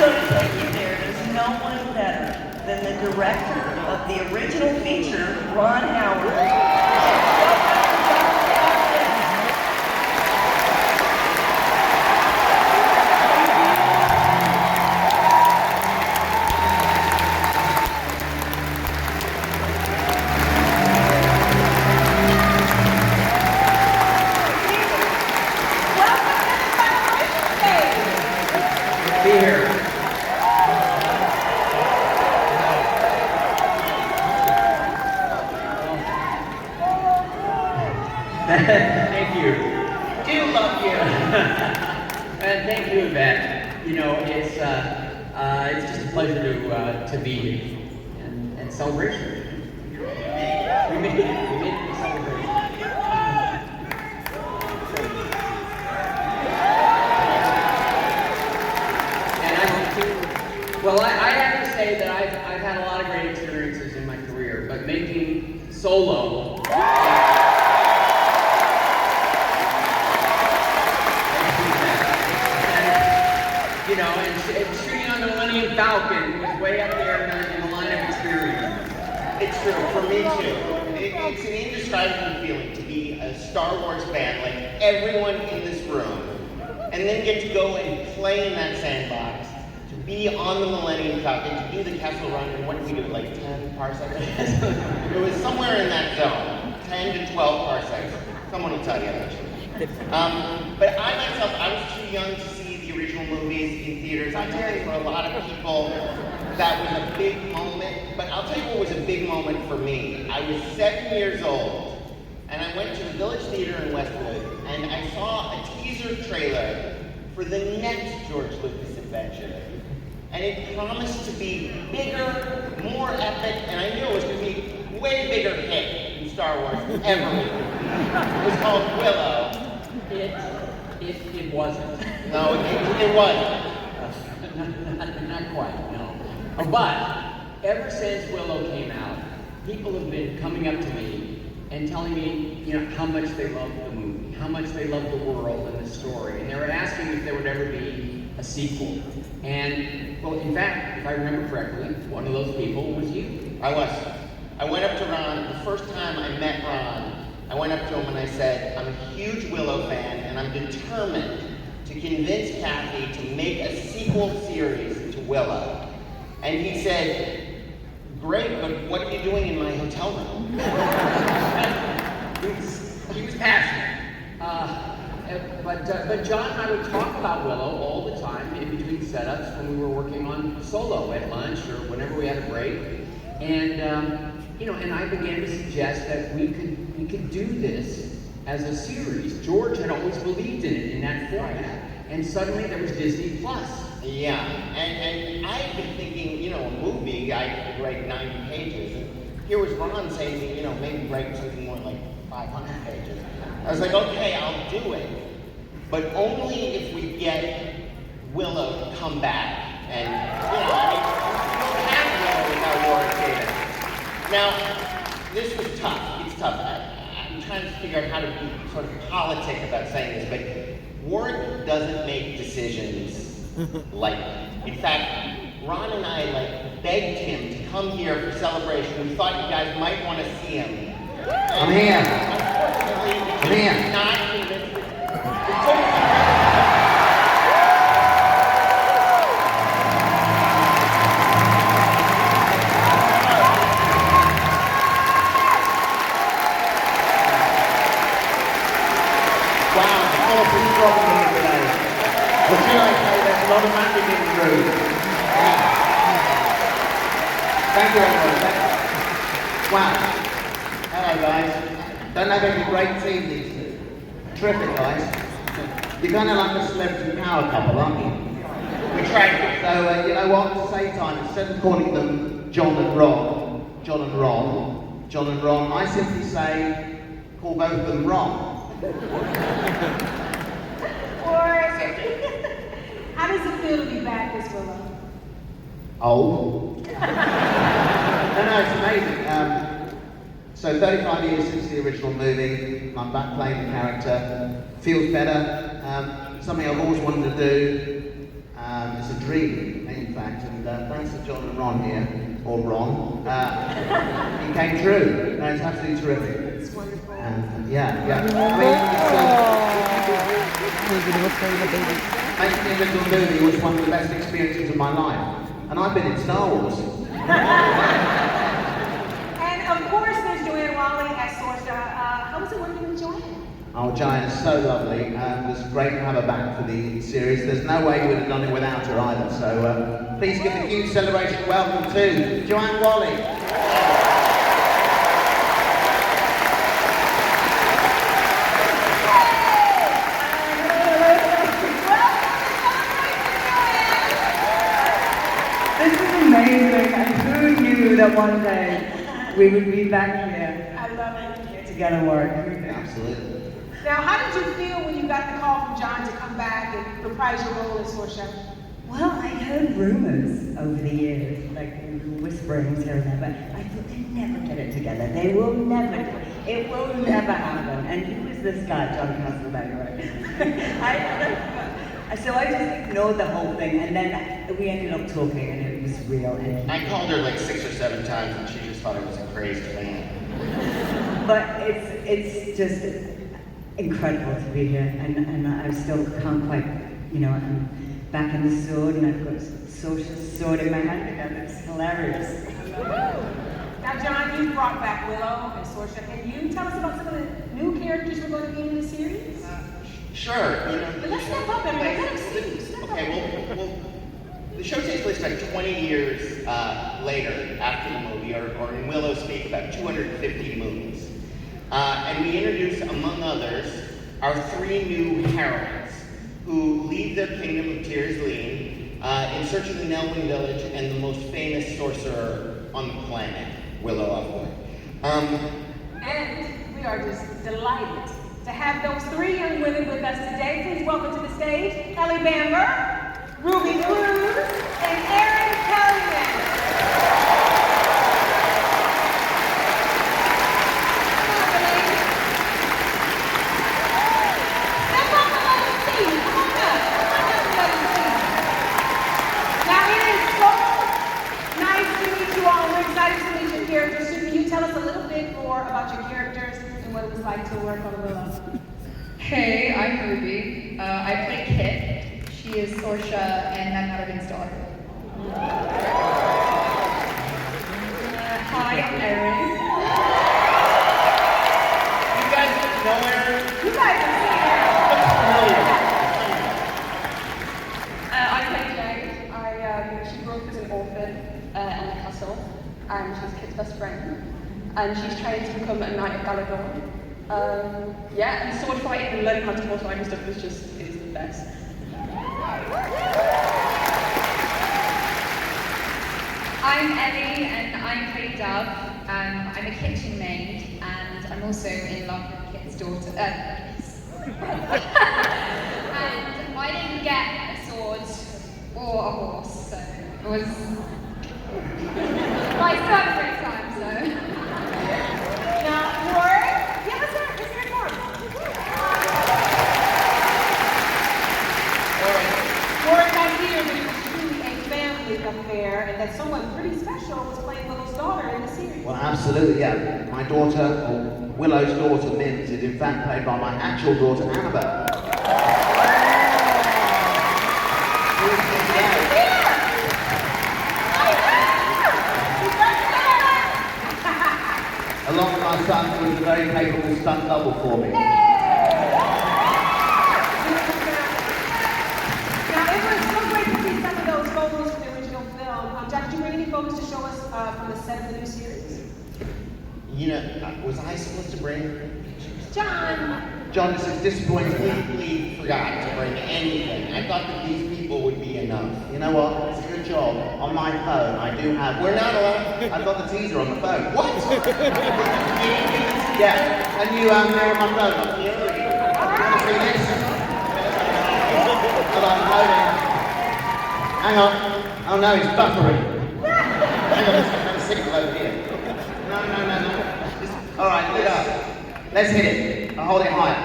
So to take you there, there's no one better than the director of the original feature, Ron Howard. Be here. Thank you. Do love you. And thank you, Yvette. You know, it's just a pleasure to be here and celebration. We made it a celebration. Well, I have to say that I've had a lot of great experiences in my career, but making solo, you know, and shooting on the Millennium Falcon was way up there in the line of experience. It's true, for me too. It's an indescribable feeling to be a Star Wars fan like everyone in this room, and then get to go and play in that sandbox. Be on the Millennium Falcon, to do the Kessel Run, and what did we do, like 10 parsecs? It was somewhere in that zone, 10 to 12 parsecs. Someone will tell you eventually. But I myself, I was too young to see the original movies in theaters. I tell you, for a lot of people, that was a big moment. But I'll tell you what was a big moment for me. I was 7 years old, and I went to the Village Theater in Westwood, and I saw a teaser trailer for the next George Lucas adventure. And it promised to be bigger, more epic, and I knew it was going to be a way bigger hit in Star Wars ever. It was called Willow. It wasn't. No, it wasn't. Not quite, no. But ever since Willow came out, people have been coming up to me and telling me, you know, how much they love the movie, how much they love the world and the story, and they were asking if there would ever be a sequel. And, well, in fact, if I remember correctly, one of those people was you. I was. I went up to Ron, the first time I met Ron, I went up to him and I said, I'm a huge Willow fan, and I'm determined to convince Kathy to make a sequel series to Willow. And he said, great, but what are you doing in my hotel room? He was passionate. But John and I would talk about Willow all the time in between setups when we were working on Solo at lunch or whenever we had a break. And you know, and I began to suggest that we could do this as a series. George had always believed in it in that format, and suddenly there was Disney Plus. Yeah, and I had been thinking, you know, a movie I could write 90 pages, and here was Ron saying, you know, maybe write something more like 500 pages. I was like, okay, I'll do it, but only if we get Willow to come back. And, you know, I mean, we don't have Willow without Warwick Davis. Now, this was tough. It's tough. I'm trying to figure out how to be sort of politic about saying this, but Warwick doesn't make decisions lightly. In fact, Ron and I, begged him to come here for Celebration. We thought you guys might want to see him. I'm here. Unfortunately, I'm here. not convinced. What should I say? There's a lot of magic in the room. Yeah. Thank you, everyone. Wow. Hello, guys. Don't have any great team, these two. Terrific, guys. You're kind of like a celebrity power couple, aren't you? We tried. So, you know what? To save time, instead of calling them John and Ron, I simply say, call both of them Ron. How does it feel to be back as Willow? Old. No, it's amazing. So 35 years since the original movie, I'm back playing the character. Feels better. Something I've always wanted to do. It's a dream. fact, and thanks to John and Ron here, or Ron, he came true. No, it's absolutely terrific. It's wonderful. And yeah. I mean, making the original movie was one of the best experiences of my life, and I've been in Star Wars. And of course, there's Joanne Wally as Saoirse. How was it working with Joanne? Oh, Joanne is so lovely, and it's great to have her back for the series. There's no way we would have done it without her either, so please give a huge celebration welcome to Joanne Wally. This is amazing, and who knew that one day we would be back here I love it. together working? Absolutely. Now, how did you feel when you got the call from John to come back and reprise your role as Saoirse? Well, I heard rumors over the years, like whisperings here and there, but I thought they'd never get it together. They will never. It will never happen. And who is this guy, John Castleberry, right? So I just ignored the whole thing, and then we ended up talking, and it was real. And I called her like 6 or 7 times, and she just thought I was a crazy fan. But it's just incredible to be here, and I still can't quite, I'm back in the sword, and I've got Saoirse's sword in my hand again. It's hilarious. Now, John, you brought back Willow and Saoirse. Can you tell us about some of the new characters we're going to be in the series? Sure. But let's step up, everybody. Let us see. Step up. Okay, well, the show takes place about 20 years later, after the movie, or in Willow speak, about 250 movies. And we introduce, among others, our 3 new heroines who leave their kingdom of Tears Lean in search of the Nelwyn village and the most famous sorcerer on the planet, Willow Offboy. And we are just delighted to have those 3 young women with us today. Please welcome to the stage Ellie Bamber, Ruby Cruz, and Erin Kellyman. About your characters and what it was like to work on Willow. Hey, I'm Ruby. I play Kit. She is Saoirse and Ned Madigan's daughter. Hi, I'm Erin. You guys know her? You guys are here. I play Jade. She grew up as an orphan in the castle, and she's Kit's best friend. And she's trained to become a knight of Galador. And sword fighting and learning how to horse ride and stuff is the best. I'm Ellie, and I'm pretty Dove. I'm a kitchen maid, and I'm also in love with Kit's daughter. And I didn't get a sword or a horse, so it was. I still have a great time, so. Now, Warren, yeah, let's hear it for him. Warren, I hear that it was truly a family affair, and that someone pretty special was playing Willow's daughter in the series. Well, absolutely, yeah. My daughter, or Willow's daughter, Mims, is in fact played by my actual daughter, Annabelle. Along with my son, who is a very capable stunt double for me. Now, it was so great to see some of those photos from the original film. John, did you bring any photos to show us from the set of the new series? Was I supposed to bring pictures? John, this is disappointing. Completely forgot to bring anything. I thought that these people would be enough. You know what? It's a good job. On my phone, I do have. We're not allowed. I've got the teaser on the phone. What? Yeah. Can you mirror my phone? You want to see this? Hold on, loading. Hang on. Oh no, it's buffering. Hang on, let's have a signal over here. No. All right, lit up. Let's hit it. I'll hold it higher.